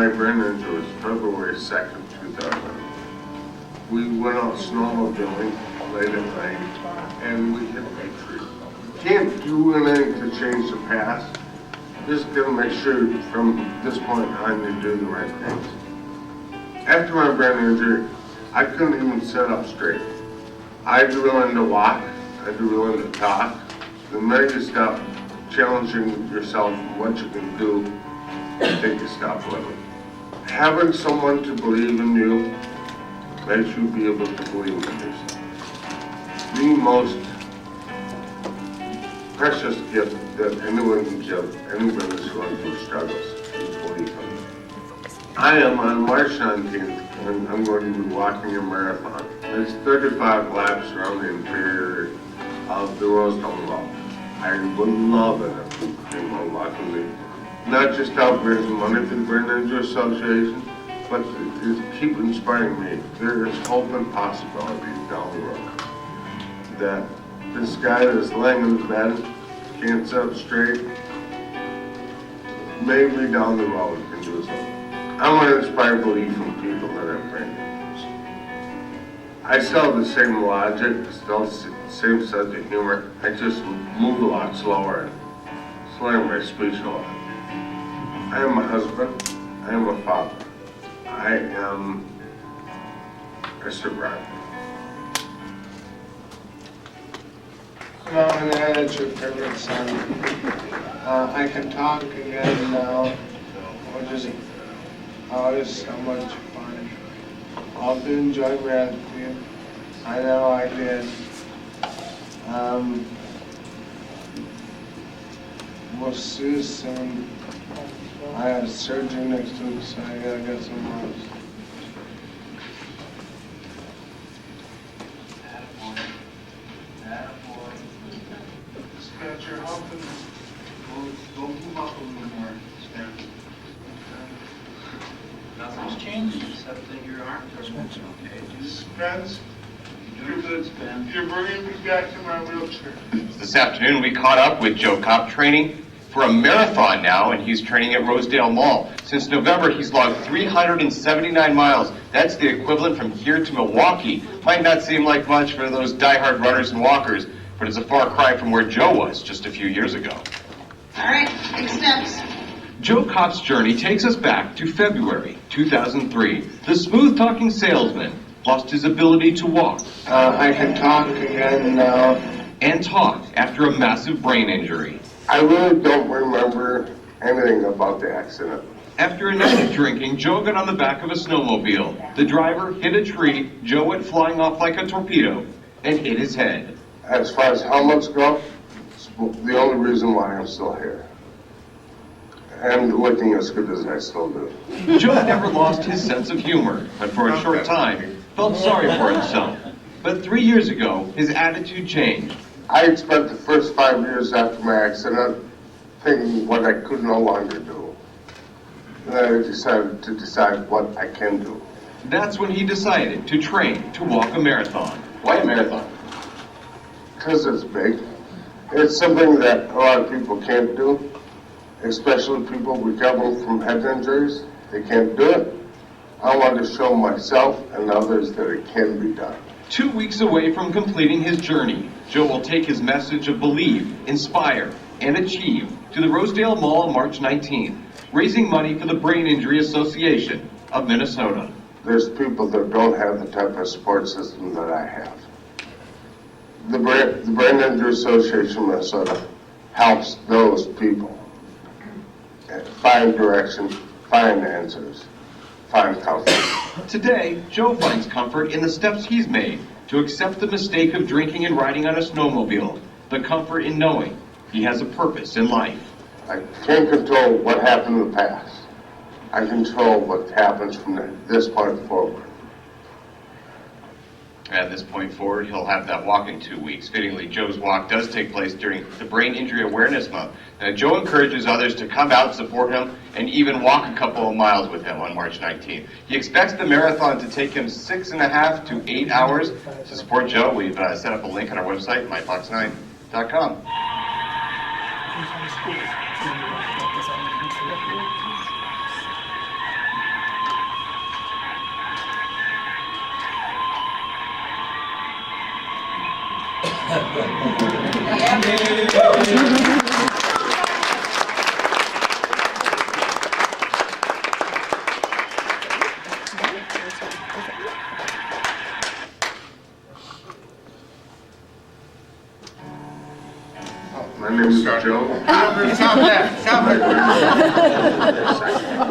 my brain injury was February 2nd, 2000. We went out snowmobiling late at night and we hit a tree. Can't do anything to change the past. Just gotta make sure from this point on you do the right things. After my brain injury, I couldn't even sit up straight. I'd be willing to walk, I'd be willing to talk. The minute you stop challenging yourself and what you can do, I think you stop living. Having someone to believe in you makes you be able to believe in yourself. The most precious gift that anyone can give anybody who's going through struggles is belief in you. I am on March 19th, and I'm going to be walking a marathon. It's 35 laps around the interior of the Rosedale Mall. I would love it if people came on walking me. Not just help raise money for the Brain Injury Association, but to keep inspiring me. There is hope and possibilities down the road. That this guy that's laying in the bed, can't sit up straight, maybe down the road can do something. I want to inspire belief from people that have brain injuries. I still have the same logic, still same sense of humor. I just move a lot slower and slur my speech a lot. I am a husband. I am a father. I am a survivor. Mom and Dad, it's your favorite son. I can talk again now, which is always so much fun. Hope you enjoyed math with you. I know I did. We'll see you soon. I have surgery next week, so I gotta get some rest. Scratch your hump and go move up a little more. Nothing's changed except that your arms are moving okay. Spence, you're bringing me back to my wheelchair. This afternoon we caught up with Joe Kopp training for a marathon now, and he's training at Rosedale Mall. Since November, he's logged 379 miles. That's the equivalent from here to Milwaukee. Might not seem like much for those diehard runners and walkers, but it's a far cry from where Joe was just a few years ago. All right, big steps. Joe Kopp's journey takes us back to February 2003. The smooth-talking salesman lost his ability to walk I can talk again now. and talk after a massive brain injury. I really don't remember anything about the accident. After a night of drinking, Joe got on the back of a snowmobile. The driver hit a tree, Joe went flying off like a torpedo and hit his head. As far as helmets go, it's the only reason why I'm still here. And looking as good as I still do. Joe never lost his sense of humor, but for a short time, felt sorry for himself. But 3 years ago, his attitude changed. I spent the first 5 years after my accident thinking what I could no longer do. And I decided to decide what I can do. That's when he decided to train to walk a marathon. Why a marathon? Because it's big. It's something that a lot of people can't do, especially people recovering from head injuries. They can't do it. I want to show myself and others that it can be done. 2 weeks away from completing his journey, Joe will take his message of believe, inspire, and achieve to the Rosedale Mall on March 19th, raising money for the Brain Injury Association of Minnesota. There's people that don't have the type of support system that I have. The Brain Injury Association of Minnesota helps those people find direction, find answers, find comfort. Today, Joe finds comfort in the steps he's made to accept the mistake of drinking and riding on a snowmobile, the comfort in knowing he has a purpose in life. I can't control what happened in the past. I control what happens from this point forward. At this point forward, he'll have that walk in 2 weeks. Fittingly, Joe's walk does take place during the Brain Injury Awareness Month. Joe encourages others to come out, support him, and even walk a couple of miles with him on March 19th. He expects the marathon to take him 6.5 to 8 hours. To support Joe, we've set up a link on our website, myfox9.com. name is Joe. Stop that, stop it.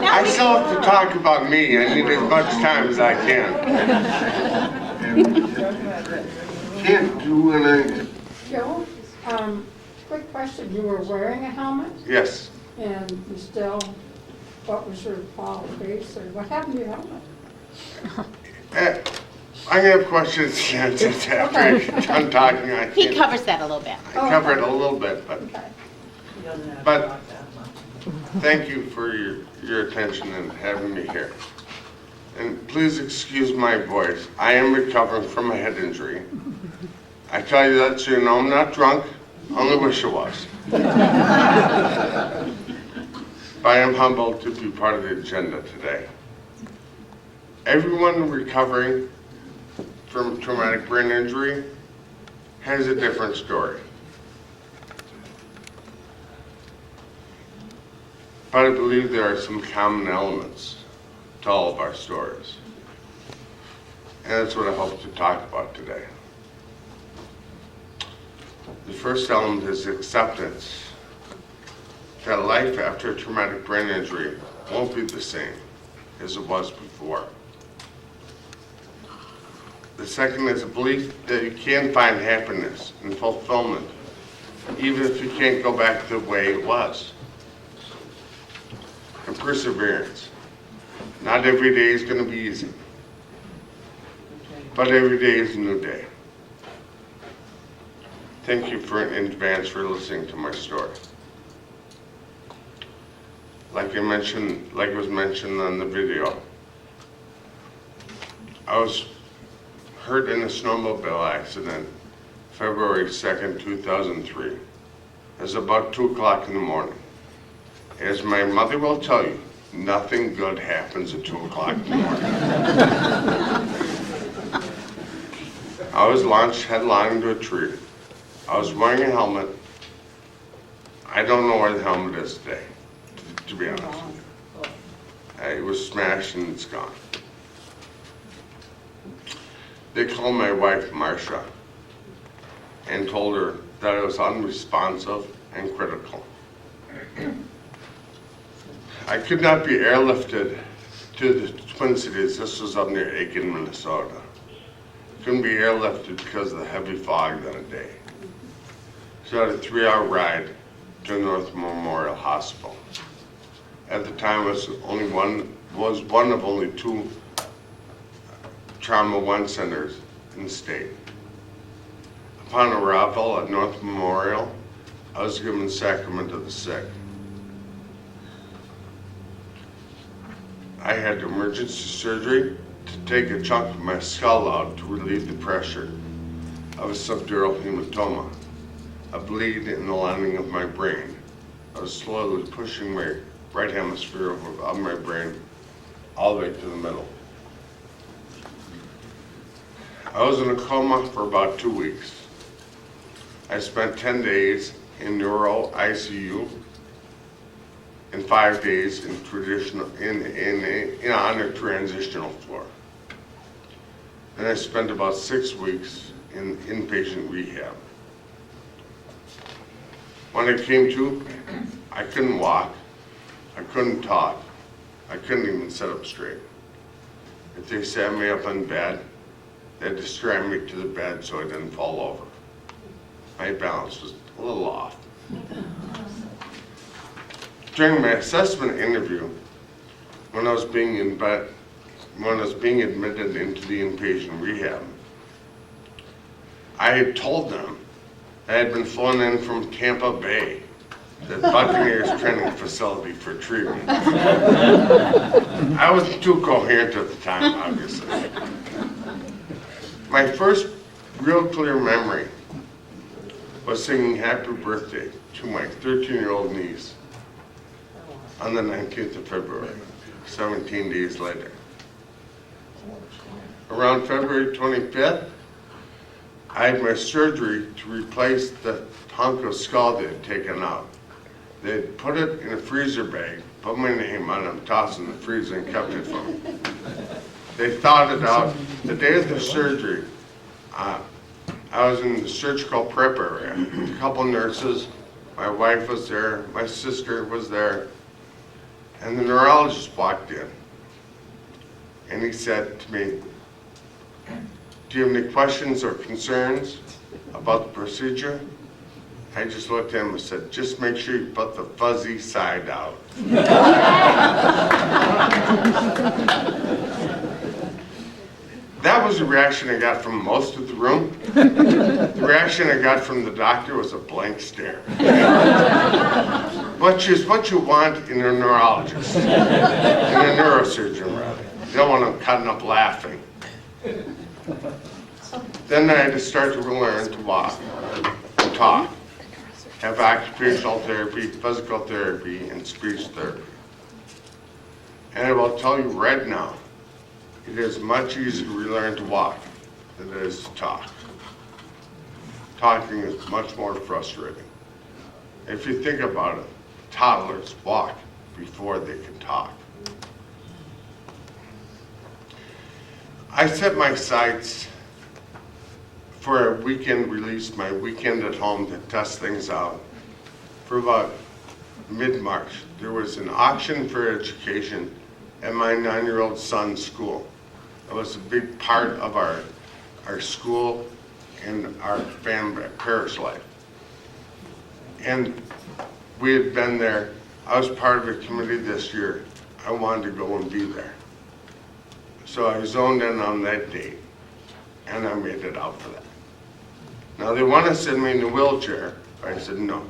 I still have to talk about me. I need as much time as I can. And we hit a tree. Can't do anything. Joe, quick question, you were wearing a helmet Yes. and you still, what was your fall face or what happened to your helmet? I have questions to answer after I'm done talking. I He can't. covers that a little bit. I covered a little bit, but Okay. thank you for your attention and having me here. And please excuse my voice. I am recovering from a head injury. I tell you that so you know I'm not drunk. I only wish I was. But I am humbled to be part of the agenda today. Everyone recovering from traumatic brain injury has a different story. But I believe there are some common elements to all of our stories. And that's what I hope to talk about today. The first element is acceptance that life after a traumatic brain injury won't be the same as it was before. The second is a belief that you can find happiness and fulfillment even if you can't go back to the way it was. And perseverance. Not every day is going to be easy, but every day is a new day. Thank you in advance for listening to my story. Like was mentioned on the video, I was hurt in a snowmobile accident February 2nd, 2003. It was about 2 o'clock in the morning. As my mother will tell you, nothing good happens at 2 o'clock in the morning. I was launched headlong into a tree. I was wearing a helmet. I don't know where the helmet is today, to be honest with you. It was smashed and it's gone. They called my wife, Marcia, and told her that I was unresponsive and critical. I could not be airlifted to the Twin Cities. This was up near Aiken, Minnesota. Couldn't be airlifted because of the heavy fog that day. So I had a 3-hour ride to North Memorial Hospital. At the time, I was one of only 2 Trauma 1 centers in the state. Upon arrival at North Memorial, I was given Sacrament of the Sick. I had emergency surgery to take a chunk of my skull out to relieve the pressure of a subdural hematoma, a bleed in the lining of my brain. I was slowly pushing my right hemisphere of my brain all the way to the middle. I was in a coma for about 2 weeks. I spent 10 days in neuro ICU and 5 days in on a transitional floor. Then I spent about 6 weeks in inpatient rehab. When I came to, I couldn't walk, I couldn't talk, I couldn't even sit up straight. If they sat me up in bed, they had to strap me to the bed so I didn't fall over. My balance was a little off. During my assessment interview, when I was being admitted into the inpatient rehab, I had told them I had been flown in from Tampa Bay, the Buccaneers training facility for treatment. I wasn't too coherent at the time, obviously. My first real clear memory was singing Happy Birthday to my 13-year-old niece on the 19th of February, 17 days later. Around February 25th, I had my surgery to replace the hunk of skull they had taken out. They had put it in a freezer bag, put my name on it, tossed it in the freezer and kept it from me. They thawed it out. The day of the surgery, I was in the surgical prep area. A couple nurses my wife was there, my sister was there, and the neurologist walked in. And he said to me, "Do you have any questions or concerns about the procedure?" I just looked at him and said, "Just make sure you put the fuzzy side out." That was the reaction I got from most of the room. The reaction I got from the doctor was a blank stare. Which is what you want in a neurologist, in a neurosurgeon rather. You don't want them cutting up laughing. Then I had to start to learn to walk, and talk, have occupational therapy, physical therapy, and speech therapy. And I will tell you right now, it is much easier to relearn to walk than it is to talk. Talking is much more frustrating. If you think about it, toddlers walk before they can talk. I set my sights for a weekend release, my weekend at home to test things out. For about mid-March, there was an auction for education at my 9-year-old son's school. It was a big part of our school and our family, parish life. And we had been there. I was part of a committee this year. I wanted to go and be there. So I zoned in on that date, and I made it out for that. Now they want to send me in a wheelchair. I said no.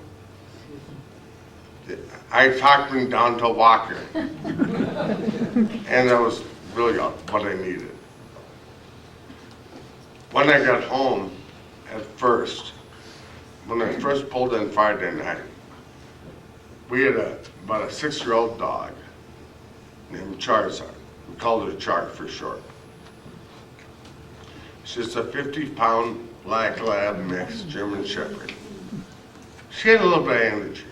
I talked them down to a walker, and that was really what I needed. When I got home, at first, when I first pulled in Friday night, we had about a 6-year-old dog named Charizard. We called her Char for short. She's a 50-pound black lab mix German Shepherd. She had a little bit of energy.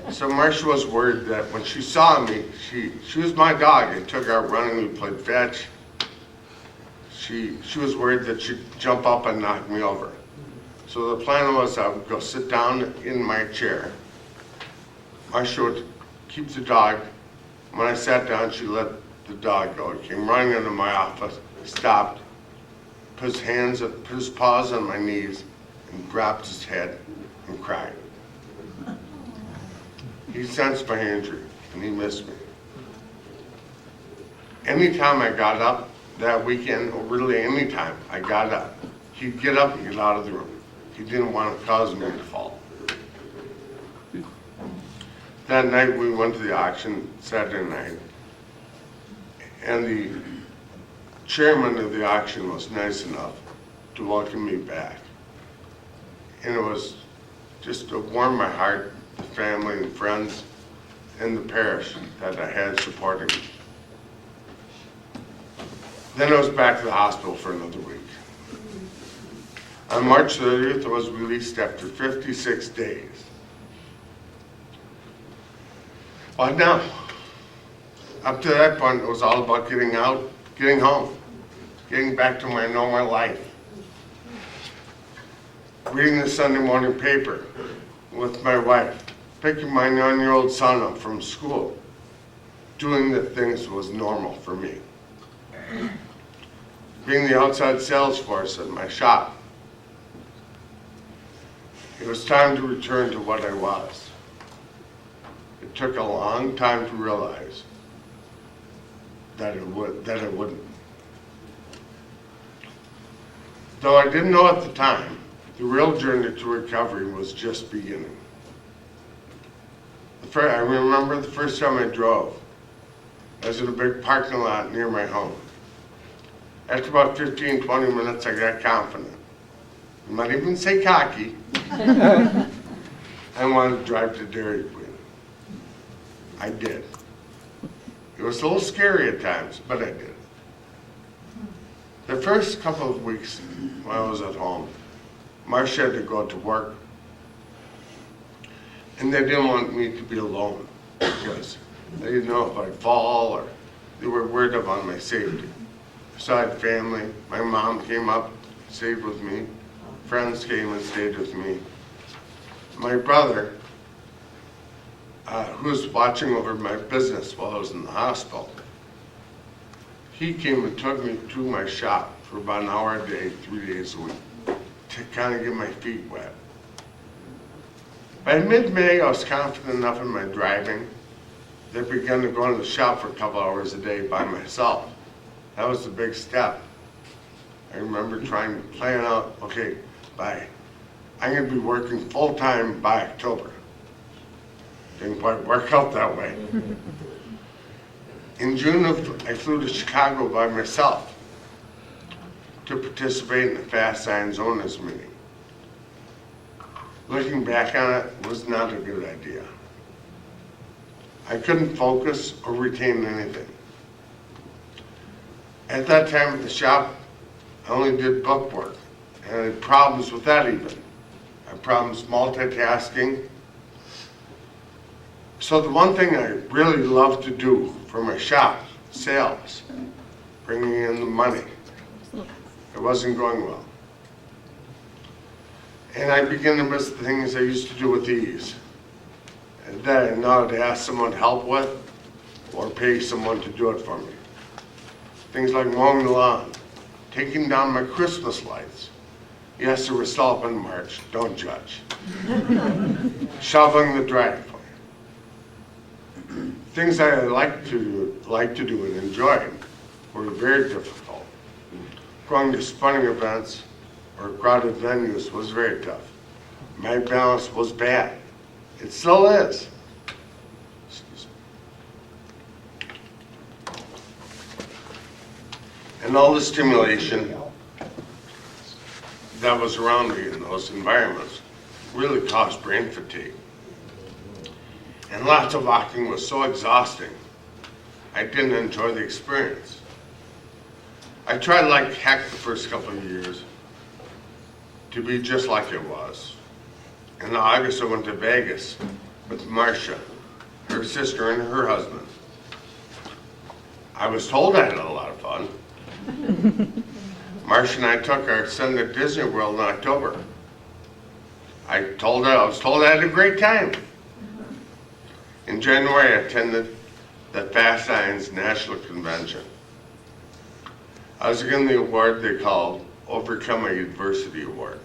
So Marcia was worried that when she saw me, she was my dog. I took her out running, we played fetch. She was worried that she'd jump up and knock me over. So the plan was I would go sit down in my chair. Marcia would keep the dog. When I sat down, she let the dog go. He came running into my office, stopped, put his paws on my knees, and dropped his head and cried. He sensed my injury, and he missed me. Anytime I got up that weekend, or really anytime I got up, he'd get up and get out of the room. He didn't want to cause me to fall. That night we went to the auction, Saturday night, and the chairman of the auction was nice enough to welcome me back. And it was just to warm my heart, the family and friends and the parish that I had supporting me. Then I was back to the hospital for another week. On March 30th, I was released after 56 days. But now, up to that point, it was all about getting out, getting home, getting back to my normal life. Reading the Sunday morning paper with my wife, picking my 9-year-old son up from school, doing the things that was normal for me. Being the outside sales force at my shop. It was time to return to what I was. It took a long time to realize that it wouldn't. Though I didn't know at the time, the real journey to recovery was just beginning. I remember the first time I drove. I was in a big parking lot near my home. After about 15, 20 minutes, I got confident. I might even say cocky. I wanted to drive to Dairy Queen. I did. It was a little scary at times, but I did. The first couple of weeks when I was at home, Marcia had to go to work, and they didn't want me to be alone because they didn't know if I'd fall, or they were worried about my safety. So I had family. My mom came up, stayed with me. Friends came and stayed with me. my brother, who was watching over my business while I was in the hospital, he came and took me to my shop for about an hour a day, 3 days a week, to kind of get my feet wet. By mid-May, I was confident enough in my driving that I began to go into the shop for a couple hours a day by myself. That was a big step. I remember trying to plan out, okay, I'm gonna be working full-time by October. Didn't quite work out that way. In June, I flew to Chicago by myself to participate in the Fast Signs Owners meeting. Looking back on it, was not a good idea. I couldn't focus or retain anything. At that time at the shop, I only did book work, and I had problems with that even. I had problems multitasking. So the one thing I really loved to do for my shop, sales, bringing in the money, it wasn't going well. And I began to miss the things I used to do with ease, and that I now had to ask someone to help with, or pay someone to do it for me. Things like mowing the lawn, taking down my Christmas lights. Yes, they were still up in March, don't judge. Shoveling the driveway. Things I like to do and enjoy were very difficult. Going to sporting events or crowded venues was very tough. My balance was bad. It still is. Excuse me. And all the stimulation that was around me in those environments really caused brain fatigue. And lots of walking was so exhausting, I didn't enjoy the experience. I tried like heck the first couple of years to be just like it was. In August, I went to Vegas with Marcia, her sister, and her husband. I was told I had a lot of fun. Marcia and I took our son to Disney World in October. I was told I had a great time. In January, I attended the Fast Signs National Convention. I was given the award they called Overcoming Adversity Award.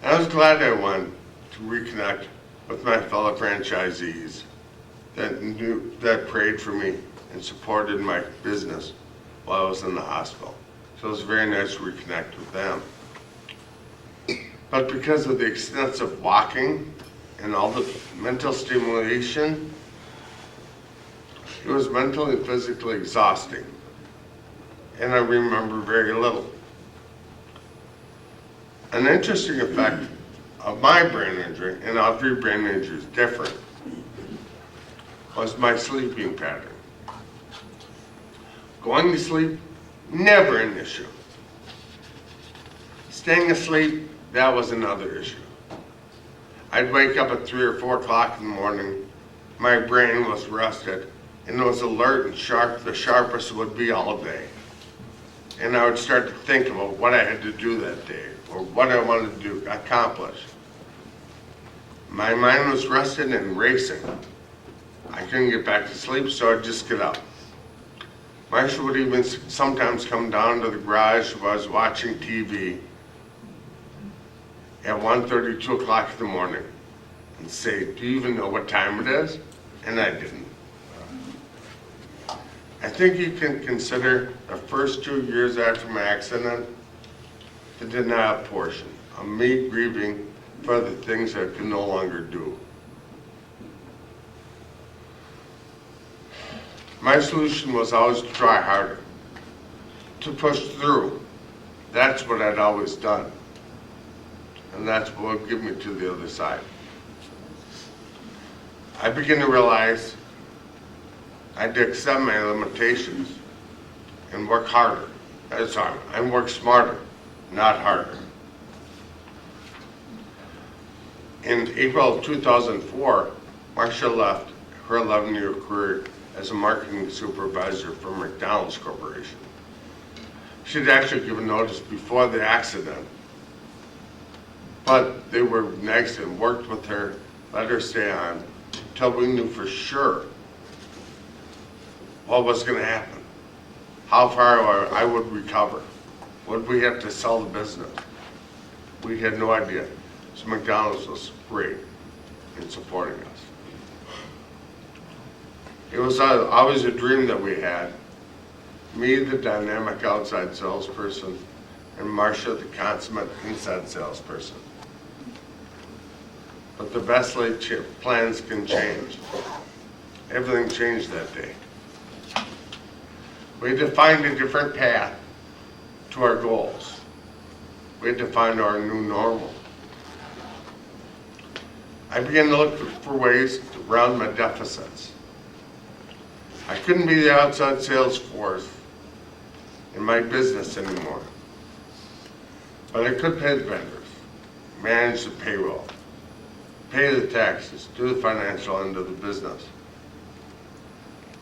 And I was glad I went to reconnect with my fellow franchisees that prayed for me and supported my business while I was in the hospital. So it was very nice to reconnect with them. But because of the extensive walking and all the mental stimulation, it was mentally and physically exhausting. And I remember very little. An interesting effect of my brain injury, and every brain injury is different, was my sleeping pattern. Going to sleep, never an issue. Staying asleep, that was another issue. I'd wake up at 3 or 4 o'clock in the morning, my brain was rested, and it was alert and sharp, the sharpest it would be all day. And I would start to think about what I had to do that day, or what I wanted to accomplish. My mind was rested and racing. I couldn't get back to sleep, so I'd just get up. Marcia would even sometimes come down to the garage while I was watching TV at 1:30, 2 o'clock in the morning and say, "Do you even know what time it is?" And I didn't. I think you can consider the first 2 years after my accident the denial portion of me grieving for the things I could no longer do. My solution was always to try harder, to push through. That's what I'd always done. And that's what would get me to the other side. I began to realize I had to accept my limitations and work harder. And work smarter, not harder. In April of 2004, Marcia left her 11-year career as a marketing supervisor for McDonald's Corporation. She'd actually given notice before the accident, But they were nice and worked with her, let her stay on, until we knew for sure what was gonna happen. How far I would recover. Would we have to sell the business? We had no idea. So McDonald's was great in supporting us. It was always a dream that we had. Me, the dynamic outside salesperson, and Marcia, the consummate inside salesperson. But the best laid plans can change. Everything changed that day. We had to find a different path to our goals. We had to find our new normal. I began to look for ways to round my deficits. I couldn't be the outside sales force in my business anymore. But I could pay the vendors, manage the payroll, pay the taxes, do the financial end of the business.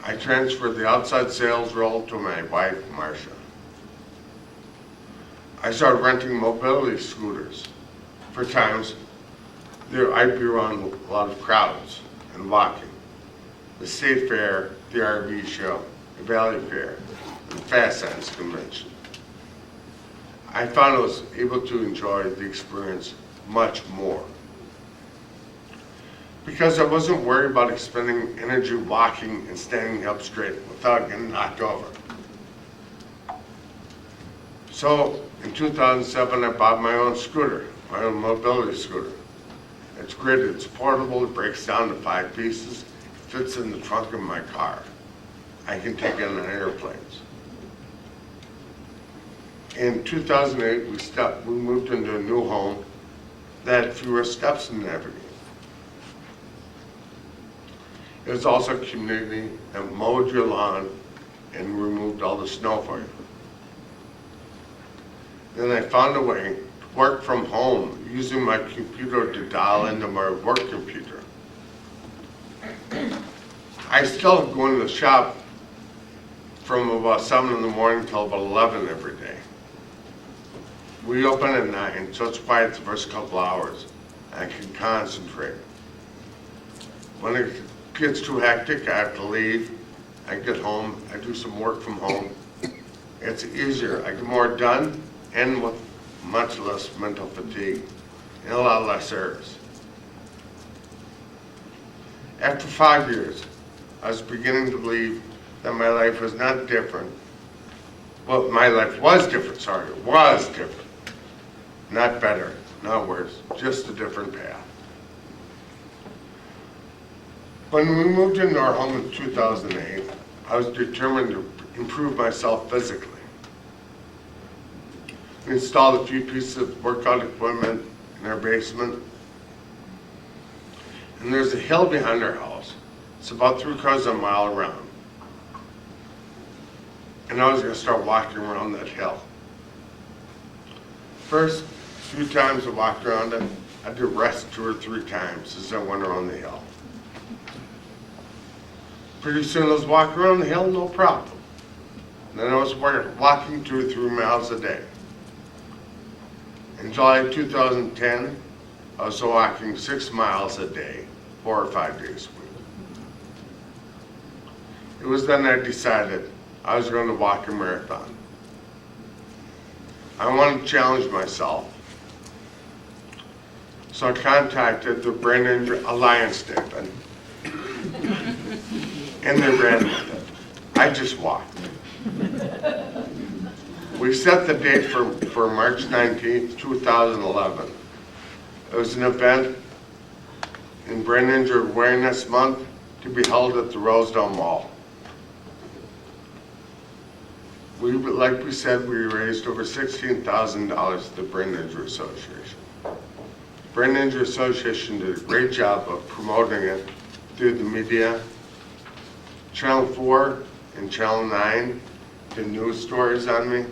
I transferred the outside sales role to my wife, Marcia. I started renting mobility scooters for times I'd be around a lot of crowds and walking. The State Fair, the RV show, the Valley Fair, and the Fast Science Convention. I found I was able to enjoy the experience much more. Because I wasn't worried about expending energy walking and standing up straight without getting knocked over. So in 2007, I bought my own scooter, my own mobility scooter. It's great, it's portable, it breaks down to 5 pieces, it fits in the trunk of my car. I can take it on airplanes. In 2008, we moved into a new home that had fewer steps to navigate. It was also a community that mowed your lawn and removed all the snow for you. Then I found a way to work from home using my computer to dial into my work computer. I still go into the shop from about 7 in the morning till about 11 every day. We open at 9, so it's quiet the first couple hours. I can concentrate. When it gets too hectic, I have to leave. I get home, I do some work from home. It's easier, I get more done and with much less mental fatigue and a lot less errors. After 5 years, I was beginning to believe that my life was not different. Well, my life was different, sorry, it was different. Not better, not worse, just a different path. When we moved into our home in 2008, I was determined to improve myself physically. We installed a few pieces of workout equipment in our basement. And there's a hill behind our house. It's about 3/4 of a mile around. And I was gonna start walking around that hill. First few times I walked around it, I had to rest 2 or 3 times as I went around the hill. Pretty soon I was walking around the hill, no problem. And then I was walking 2 or 3 miles a day. In July 2010, I was walking 6 miles a day, 4 or 5 days a week. It was then I decided I was going to walk a marathon. I wanted to challenge myself. So I contacted the Brain Injury Alliance statement, and they ran with it. I just walked. We set the date for March 19th, 2011. It was an event in Brain Injury Awareness Month to be held at the Rosedale Mall. Like we said, we raised over $16,000 at the Brain Injury Association. Brain Injury Association did a great job of promoting it through the media. Channel 4 and Channel 9 did news stories on me.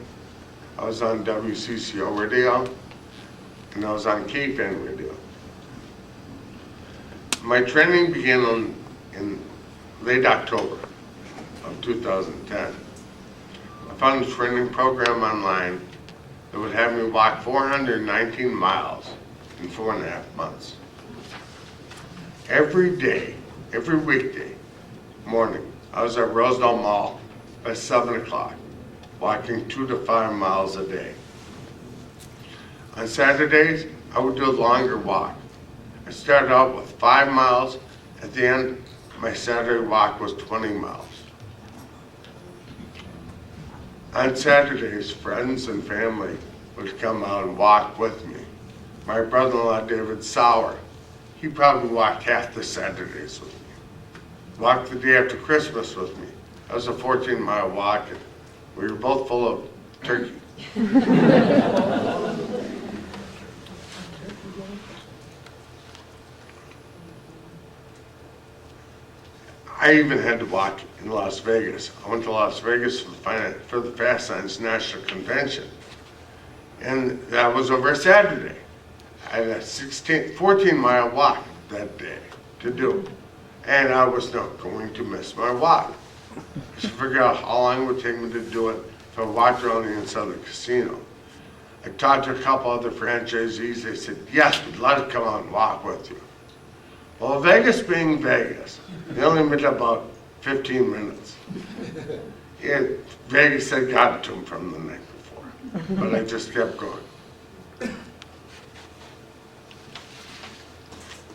I was on WCCO radio, and I was on KFAN radio. My training began in late October of 2010. I found a training program online that would have me walk 419 miles in 4.5 months. Every day, every weekday morning, I was at Rosedale Mall by 7 o'clock, walking 2 to 5 miles a day. On Saturdays, I would do a longer walk. I started out with 5 miles. At the end, my Saturday walk was 20 miles. On Saturdays, friends and family would come out and walk with me. My brother-in-law, David Sauer, he probably walked half the Saturdays with me. Walked the day after Christmas with me. That was a 14-mile walk, and we were both full of turkey. I even had to walk in Las Vegas. I went to Las Vegas for the Fast Signs National Convention. And that was over a Saturday. I had a 14-mile walk that day to do. And I was not going to miss my walk. I should figure out how long it would take me to do it if I walked around the inside of the casino. I talked to a couple other franchisees. They said, yes, we'd love to come out and walk with you. Well, Vegas being Vegas, they only met about 15 minutes. Vegas had got to him from the night before, but I just kept going.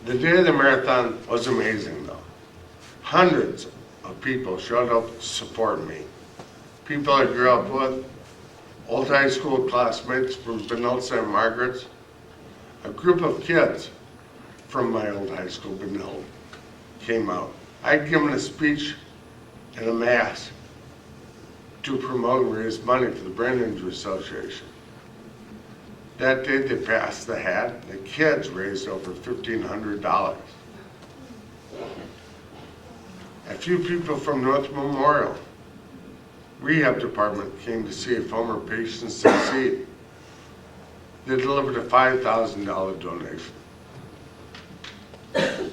The day of the marathon was amazing, though. Hundreds of people showed up to support me. People I grew up with, old high school classmates from Benilde St. Margaret's, a group of kids from my old high school, Benilde, came out. I'd given a speech and a mass to promote and raise money for the Brain Injury Association. That day they passed the hat. The kids raised over $1,500. A few people from North Memorial Rehab Department came to see a former patient succeed. They delivered a $5,000 donation.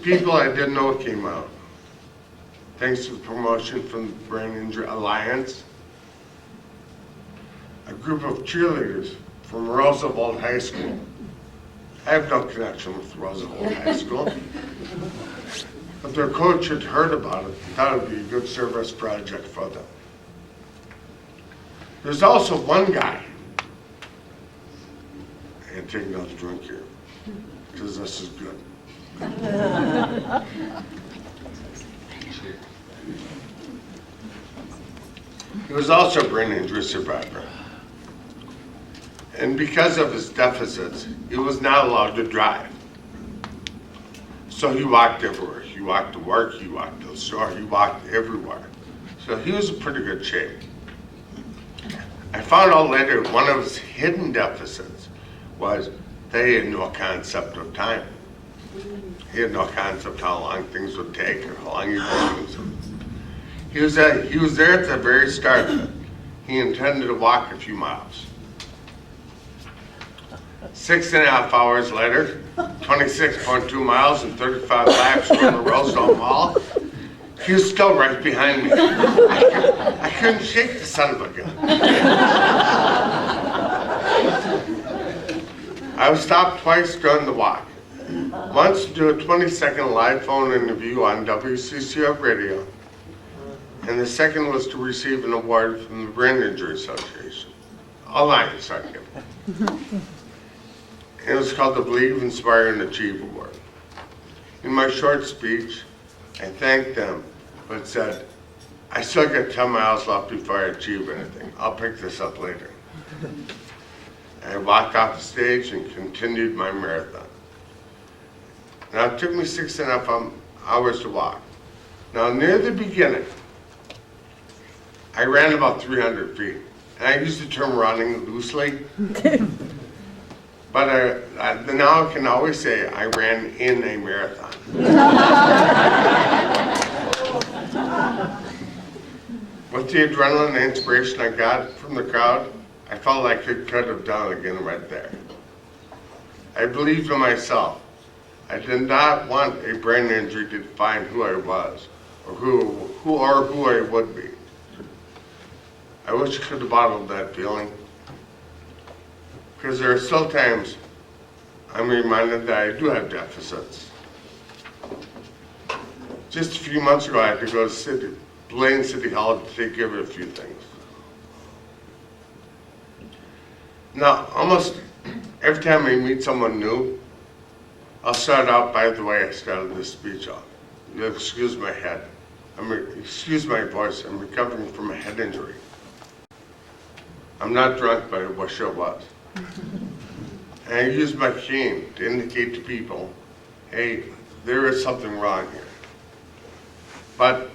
People I didn't know came out. Thanks to the promotion from the Brain Injury Alliance, a group of cheerleaders from Roosevelt High School. I have no connection with Roosevelt High School, but their coach had heard about it and thought it would be a good service project for them. There's also one guy, and take another drink here, because this is good. He was also a brain injury survivor. And because of his deficits, he was not allowed to drive. So he walked everywhere. He walked to work, he walked to the store, he walked everywhere. So he was in pretty good shape. I found out later one of his hidden deficits was that he had no concept of time. He had no concept how long things would take or how long he'd do things. He was there at the very start of it. He intended to walk a few miles. 6.5 hours later, 26.2 miles and 35 laps from the Rosedale Mall, he was still right behind me. I couldn't shake the son of a gun. I was stopped twice during the walk. Once to do a 20-second live phone interview on WCCF radio, and the second was to receive an award from the Brain Injury Association. Alliance, I give. It was called the Believe, Inspire, and Achieve Award. In my short speech, I thanked them, but said, I still got 10 miles left before I achieve anything. I'll pick this up later. I walked off the stage and continued my marathon. Now it took me 6.5 hours to walk. Now near the beginning, I ran about 300 feet. And I use the term running loosely. But now I can always say I ran in a marathon. With the adrenaline and inspiration I got from the crowd, I felt like I could have done it again right there. I believed in myself. I did not want a brain injury to define who I was or who I would be. I wish I could have bottled that feeling, because there are still times I'm reminded that I do have deficits. Just a few months ago, I had to go to Blaine City Hall to take care of a few things. Now, almost every time I meet someone new, I'll start out by the way I started this speech off. You'll excuse my head. Excuse my voice. I'm recovering from a head injury. I'm not drunk, but I wish I was. And I use my cane to indicate to people, hey, there is something wrong here. But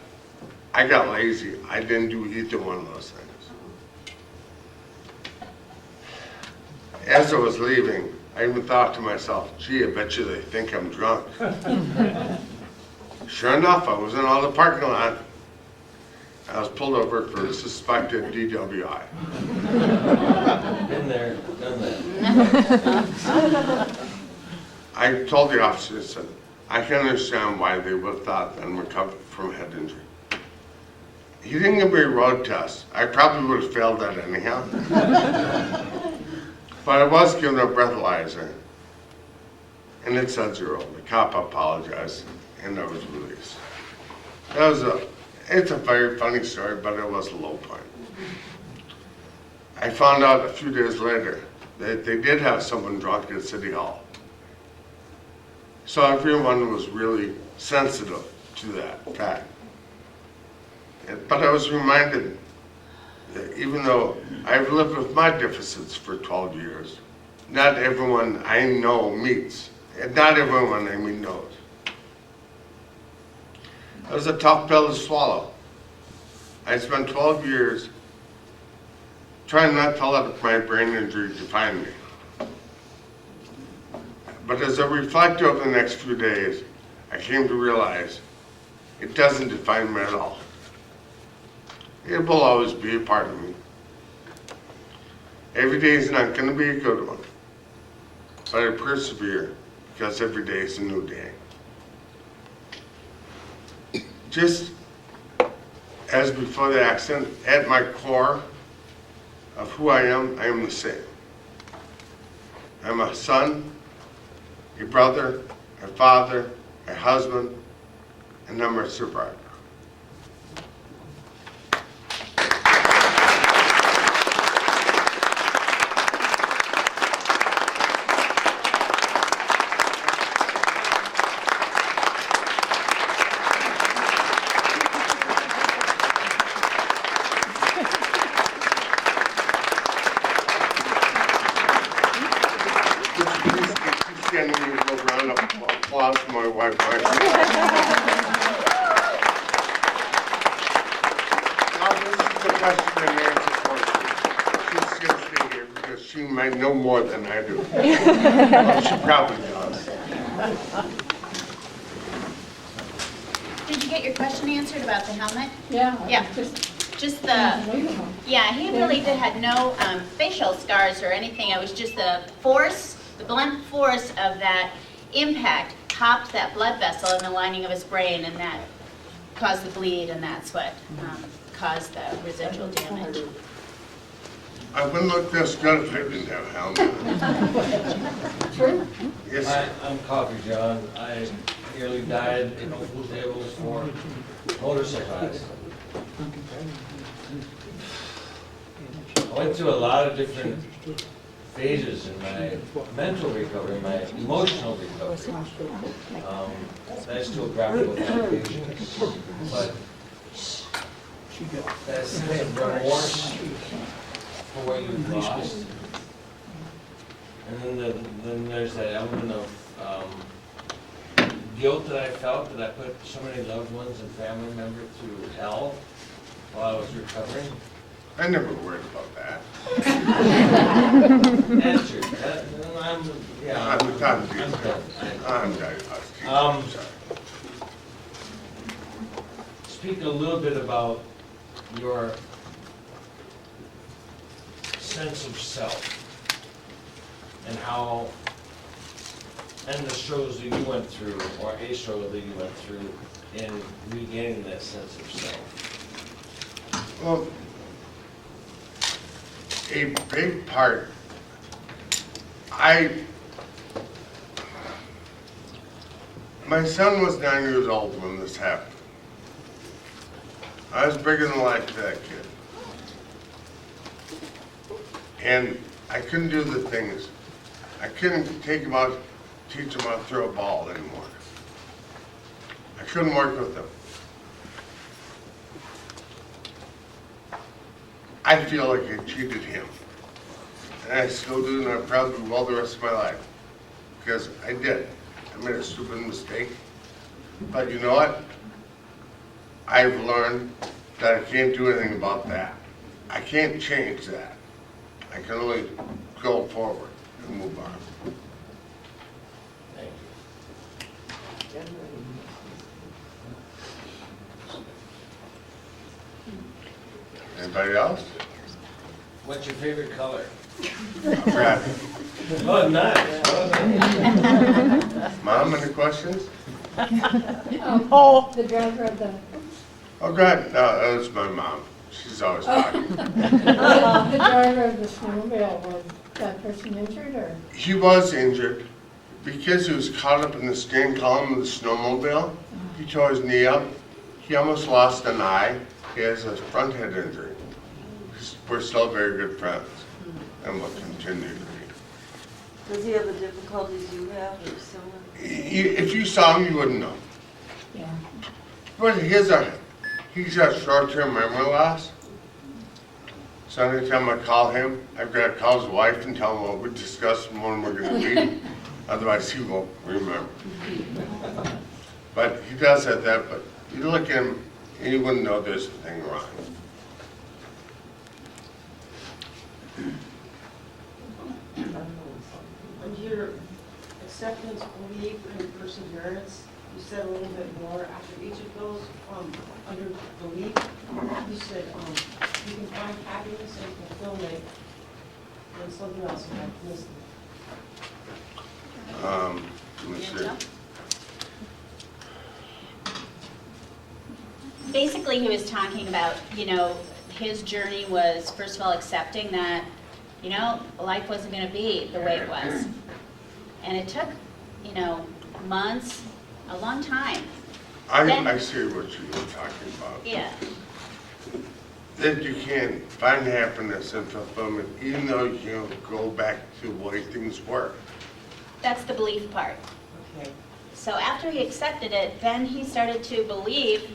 I got lazy. I didn't do either one of those things. As I was leaving, I even thought to myself, gee, I bet you they think I'm drunk. Sure enough, I was in all the parking lot. I was pulled over for a suspected DWI. Been there, done that. I told the officer, I said, I can understand why they would have thought that I'm recovered from a head injury. He didn't give me a road test. I probably would have failed that anyhow. But I was given a breathalyzer, and it said 0. The cop apologized, and I was released. It's a very funny story, but it was a low point. I found out a few days later that they did have someone drunk at City Hall. So everyone was really sensitive to that fact. But I was reminded that even though I've lived with my deficits for 12 years, not everyone I know meets, and not everyone I meet knows. It was a tough pill to swallow. I spent 12 years trying not to let my brain injury define me. But as I reflect over the next few days, I came to realize it doesn't define me at all. It will always be a part of me. Every day is not going to be a good one, but I persevere because every day is a new day. Just as before the accident, at my core of who I am the same. I'm a son, a brother, a father, a husband, and I'm a survivor. Applause for my wife. Now this is the question and answer portion. She's going to stay here because she might know more than I do. Well, she probably does. Did you get your question answered about the helmet? Yeah. Yeah. Just the, yeah, he really had no facial scars or anything. It was just the force, the blunt force of that impact popped that blood vessel in the lining of his brain, and that caused the bleed, and that's what caused the residual damage. I wouldn't look this good if I didn't have a helmet. True. Yes, Hi, sir. I'm Coffee John. I nearly died in Oakville Tables for motorcycle accident. I went through a lot of different phases in my mental recovery, my emotional recovery. I still grapple with that occasionally. But that sense of remorse for what you've lost. And then there's that element of guilt that I felt that I put so many loved ones and family members through hell while I was recovering. I never worried about that. That's true. Yeah. I'm done. I'm done. I'm done. Sorry. Speak a little bit about your sense of self and how, and the struggles that you went through, or a struggle that you went through in regaining that sense of self. Well, a big part, I My son was 9 years old when this happened. I was bigger than life to that kid. And I couldn't do the things. I couldn't take him out, teach him how to throw a ball anymore. I couldn't work with him. I feel like I cheated him. And I still do, and I probably will the rest of my life. Because I did. I made a stupid mistake. But you know what? I've learned that I can't do anything about that. I can't change that. I can only go forward and move on. Thank you. Anybody else? What's your favorite color? Brad. Oh, nice. Mom, any questions? The driver of the, Oh, God, no, that's my mom. She's always talking. the driver of the snowmobile, was that person injured or? He was injured because he was caught up in the steering column of the snowmobile. He tore his knee up. He almost lost an eye. He has a front head injury. We're still very good friends, and will continue to be. Does he have the difficulties you have or similar? If you saw him, you wouldn't know. Yeah. But he's got short-term memory loss. So anytime I call him, I've got to call his wife and tell him what we discussed and when we're going to meet. Otherwise, he won't remember. But he does have that, but you look at him, and you wouldn't know there's a thing wrong. On your acceptance, belief, and perseverance, you said a little bit more after each of those. Under belief, you said you can find happiness and fulfillment, and something else I missed. Let me see. Basically, he was talking about, his journey was, first of all, accepting that, life wasn't going to be the way it was. And it took, months, a long time. I see what you were talking about. Yeah. That you can find happiness and fulfillment even though you go back to the way things were. That's the belief part. Okay. So after he accepted it, then he started to believe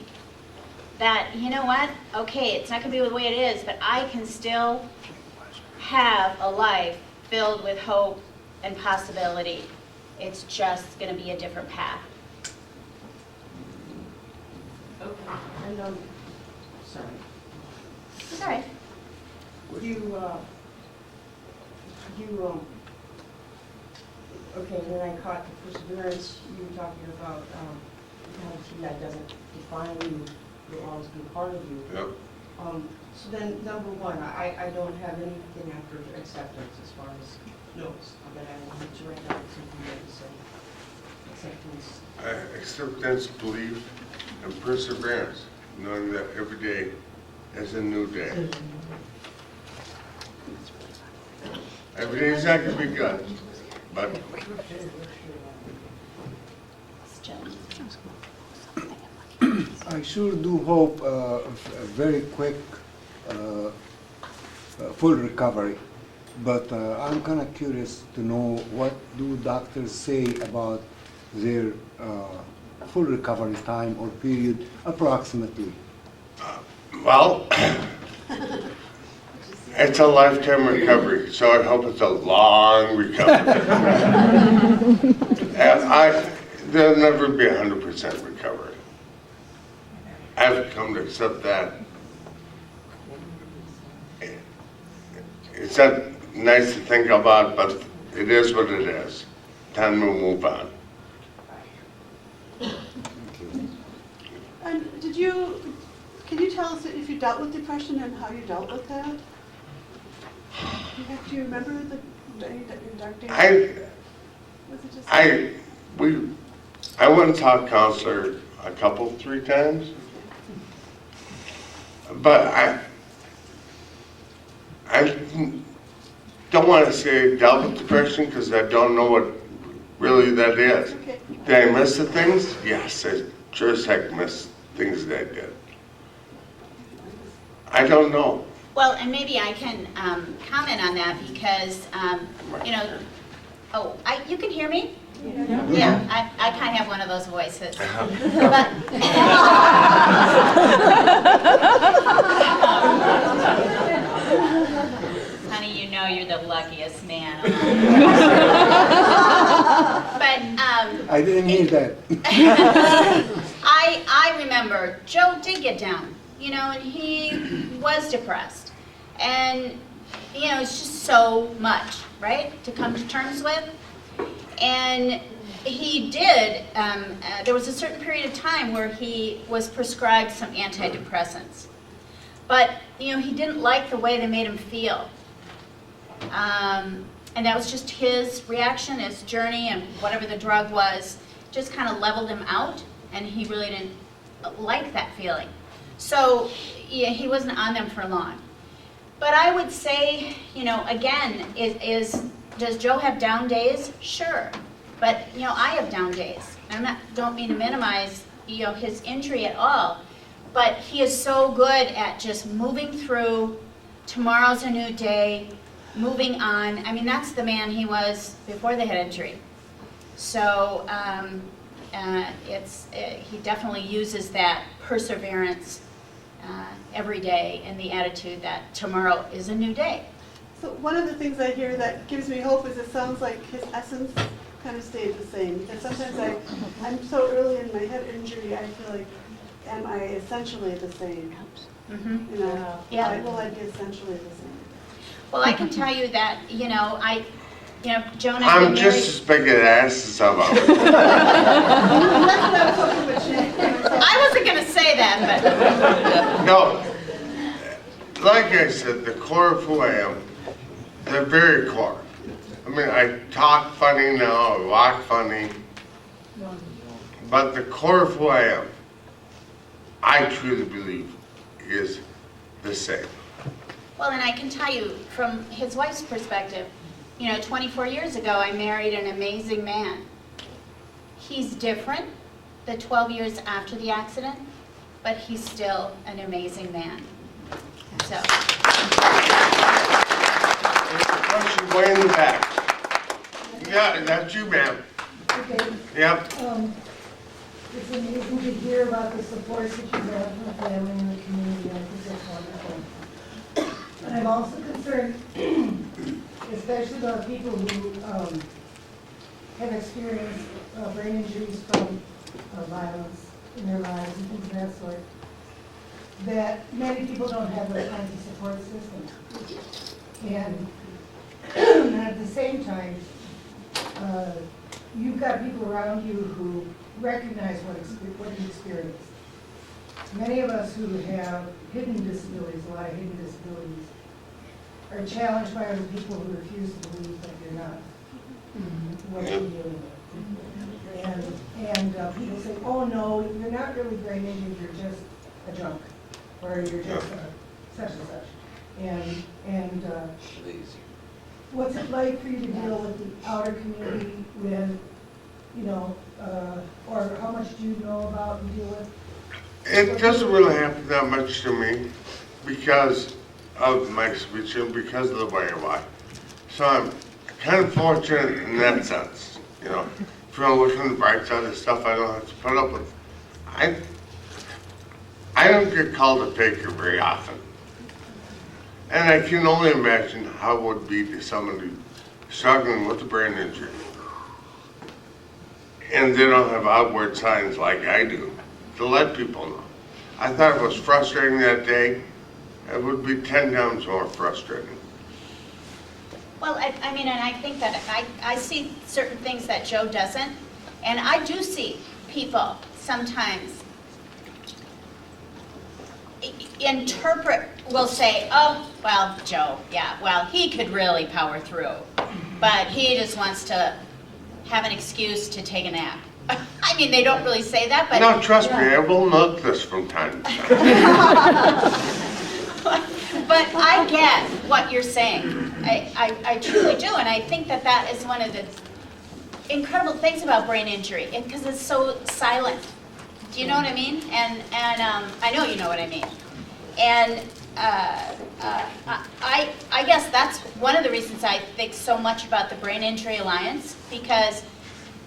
that, you know what, okay, it's not going to be the way it is, but I can still have a life filled with hope and possibility. It's just going to be a different path. Okay. And sorry. It's all right. Okay, and then I caught the perseverance. You were talking about that doesn't define you. Will always be part of you. Yep. So then, number one, I don't have anything after acceptance as far as notes, but I wanted to write down something that you said. Acceptance. Acceptance, belief, and perseverance, knowing that every day is a new day. Every day is not going to be good, but I sure do hope a very quick, full recovery. But I'm kind of curious to know, what do doctors say about their full recovery time or period, approximately? well, it's a lifetime recovery, so I hope it's a long recovery. And there'll never be 100% recovery. I've come to accept that. It's not nice to think about, but it is what it is. Time to move on. And can you tell us if you dealt with depression and how you dealt with that? Do you remember the dark days? Was it just... I went and saw a counselor three times. But I don't want to say dealt with depression because I don't know what Really, that is. Okay. Did I miss the things? Yes, I sure as heck missed things that I did. I don't know. Well, and maybe I can comment on that because, you know, you can hear me? Yeah, I kind of have one of those voices. But, honey, you know you're the luckiest man. But I didn't mean that. I remember Joe did get down, you know, and he was depressed. And, you know, it's just so much, right, to come to terms with. And he did, there was a certain period of time where he was prescribed some antidepressants. But, you know, he didn't like the way they made him feel. And that was just his reaction, his journey, and whatever the drug was, just kind of leveled him out, and he really didn't like that feeling. So, yeah, he wasn't on them for long. But I would say, you know, again, does Joe have down days? Sure. But, you know, I have down days. Don't mean to minimize, you know, his injury at all. But he is so good at just moving through. Tomorrow's a new day, moving on. I mean, that's the man he was before the head injury. So he definitely uses that perseverance every day and the attitude that tomorrow is a new day. So one of the things I hear that gives me hope is it sounds like his essence kind of stayed the same. Because sometimes I'm so early in my head injury, I feel like, am I essentially the same? Mm-hmm. You know, Yeah. will I be essentially the same? Well, I can tell you that, you know, Joe and I have I'm been just married. as big an ass as I'm out. That's what I was hoping would change. I wasn't going to say that, but No, like I said, the core of who I am, the very core. I mean, I talk funny now, I walk funny, but the core of who I am, I truly believe is the same. well, and I can tell you from his wife's perspective, you know, 24 years ago, I married an amazing man. He's different the 12 years after the accident, but he's still an amazing man. So, There's a question way in the back. Yeah, that's you, ma'am. Okay, Yep. it's amazing to hear about the support that you have from the family and the community. I think that's wonderful. But I'm also concerned, especially about people who have experienced brain injuries from violence in their lives and things of that sort, that many people don't have those kinds of support systems. And at the same time, you've got people around you who recognize what you experienced. Many of us who have hidden disabilities, a lot of hidden disabilities, are challenged by other people who refuse to believe that you're not what you're dealing with. And people say, oh no, you're not really brain injured, you're just a drunk, or you're just such and such. And what's it like for you to deal with the outer community when, you know, or how much do you know about and deal with? It doesn't really happen that much to me because of my speech and because of the way I walk. So I'm kind of fortunate in that sense, you know. If you want to look on the bright side of stuff I don't have to put up with. I don't get called a faker very often. And I can only imagine how it would be to someone who's struggling with a brain injury. And they don't have outward signs like I do to let people know. I thought it was frustrating that day. It would be 10 times more frustrating. well, I mean, and I think that I see certain things that Joe doesn't, and I do see people sometimes will say, oh, well, Joe, yeah, well, he could really power through, but he just wants to have an excuse to take a nap. I mean, they don't really say that, but... No, trust me, I will milk this from time to time. But I get what you're saying. I truly do, and I think that that is one of the incredible things about brain injury, because it's so silent. Do you know what I mean? And I know you know what I mean. And I guess that's one of the reasons I think so much about the Brain Injury Alliance, because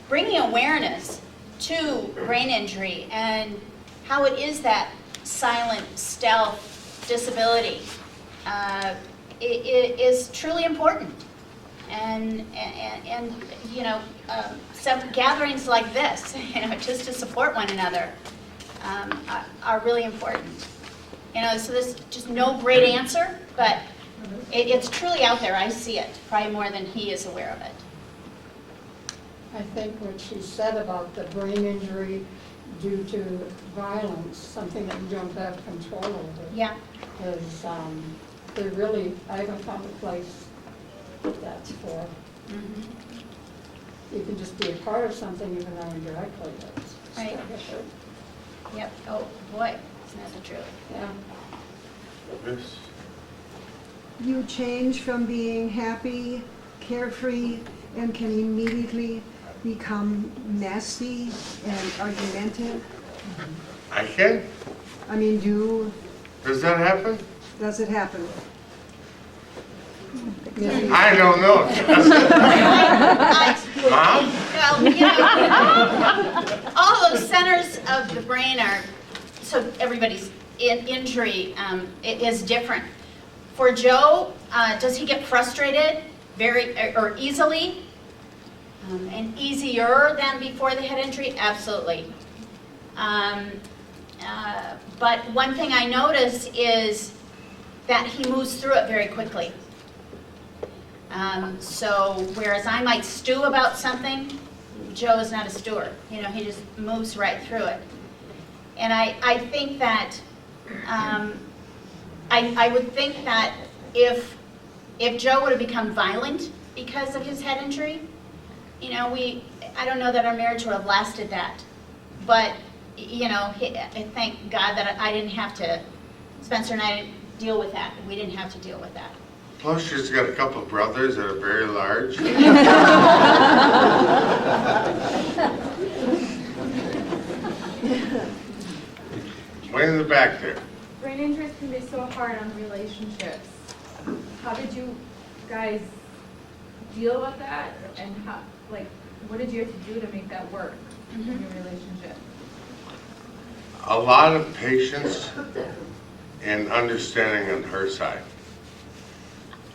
bringing awareness to brain injury and how it is that silent, stealth disability it is truly important. And you know, some gatherings like this, you know, just to support one another, are really important. You know, so there's just no great answer, but it's truly out there. I see it, probably more than he is aware of it. I think what she said about the brain injury due to violence, something that you don't have control over. Yeah. Is, they really, I haven't found a place that that's for. Mm-hmm. You can just be a part of something even though indirectly it's Right. still hurt. Yep. Oh, boy, isn't that the truth? Yeah. Yes. You change from being happy, carefree, and can immediately become nasty and argumentative. I can? I mean, Does that happen? does it happen? I don't know. Mom? Well, you know, all those centers of the brain are, so everybody's injury is different. For Joe, does he get frustrated or easily? And easier than before the head injury? Absolutely. But one thing I notice is that he moves through it very quickly. So whereas I might stew about something, Joe is not a stewer. You know, he just moves right through it. And I think that, I would think that if Joe would have become violent because of his head injury, you know, I don't know that our marriage would have lasted that. But, you know, I thank God that I didn't have to, Spencer and I didn't deal with that. We didn't have to deal with that. Plus, she's got a couple brothers that are very large. Way in the back there. Brain injuries can be so hard on relationships. How did you guys deal with that? And how, like, what did you have to do to make that work in your relationship? A lot of patience and understanding on her side.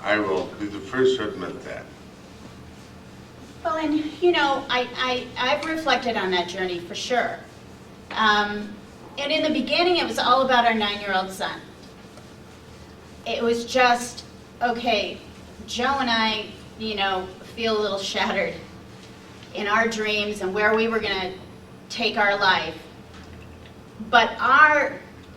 I will be the first to admit that. Well, and you know, I've reflected on that journey for sure. And in the beginning, it was all about our 9-year-old son. It was just, okay, Joe and I, you know, feel a little shattered in our dreams and where we were going to take our life. But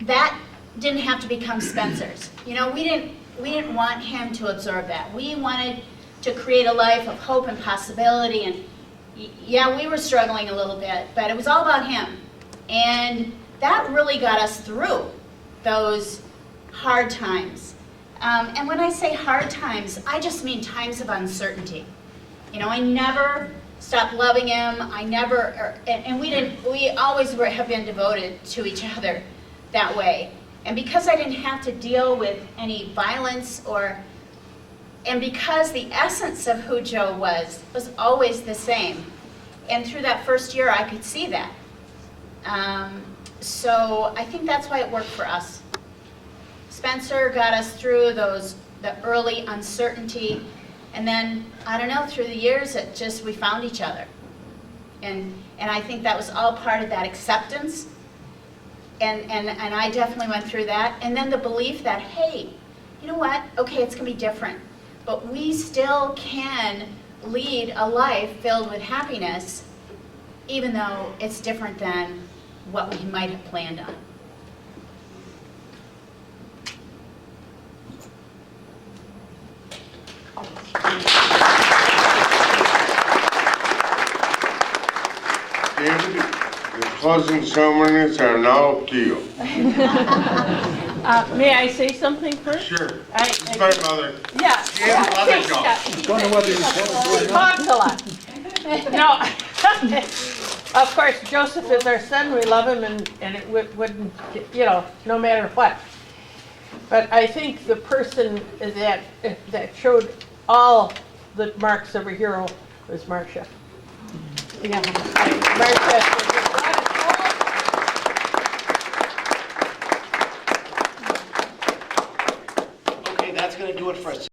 that didn't have to become Spencer's. You know, we didn't want him to absorb that. We wanted to create a life of hope and possibility. And yeah, we were struggling a little bit, but it was all about him. And that really got us through those hard times. And when I say hard times, I just mean times of uncertainty. You know, I never stopped loving him. I never, and we always have been devoted to each other that way. And because I didn't have to deal with any violence and because the essence of who Joe was always the same. And through that first year, I could see that. So I think that's why it worked for us. Spencer got us through the early uncertainty, and then, I don't know, through the years, we found each other. And I think that was all part of that acceptance. And I definitely went through that. And then the belief that, hey, you know what? Okay, it's going to be different. But we still can lead a life filled with happiness, even though it's different than what we might have planned on. David, the closing ceremonies are now up to you. May I say something first? Sure. It's my mother. Yeah. She has a lot of He talks a lot. No, of course, Joseph is our son, we love him, and it wouldn't, no matter what. But I think the person that showed all the marks of a hero was Marcia. Yeah, Marcia. Okay, that's gonna do it for us.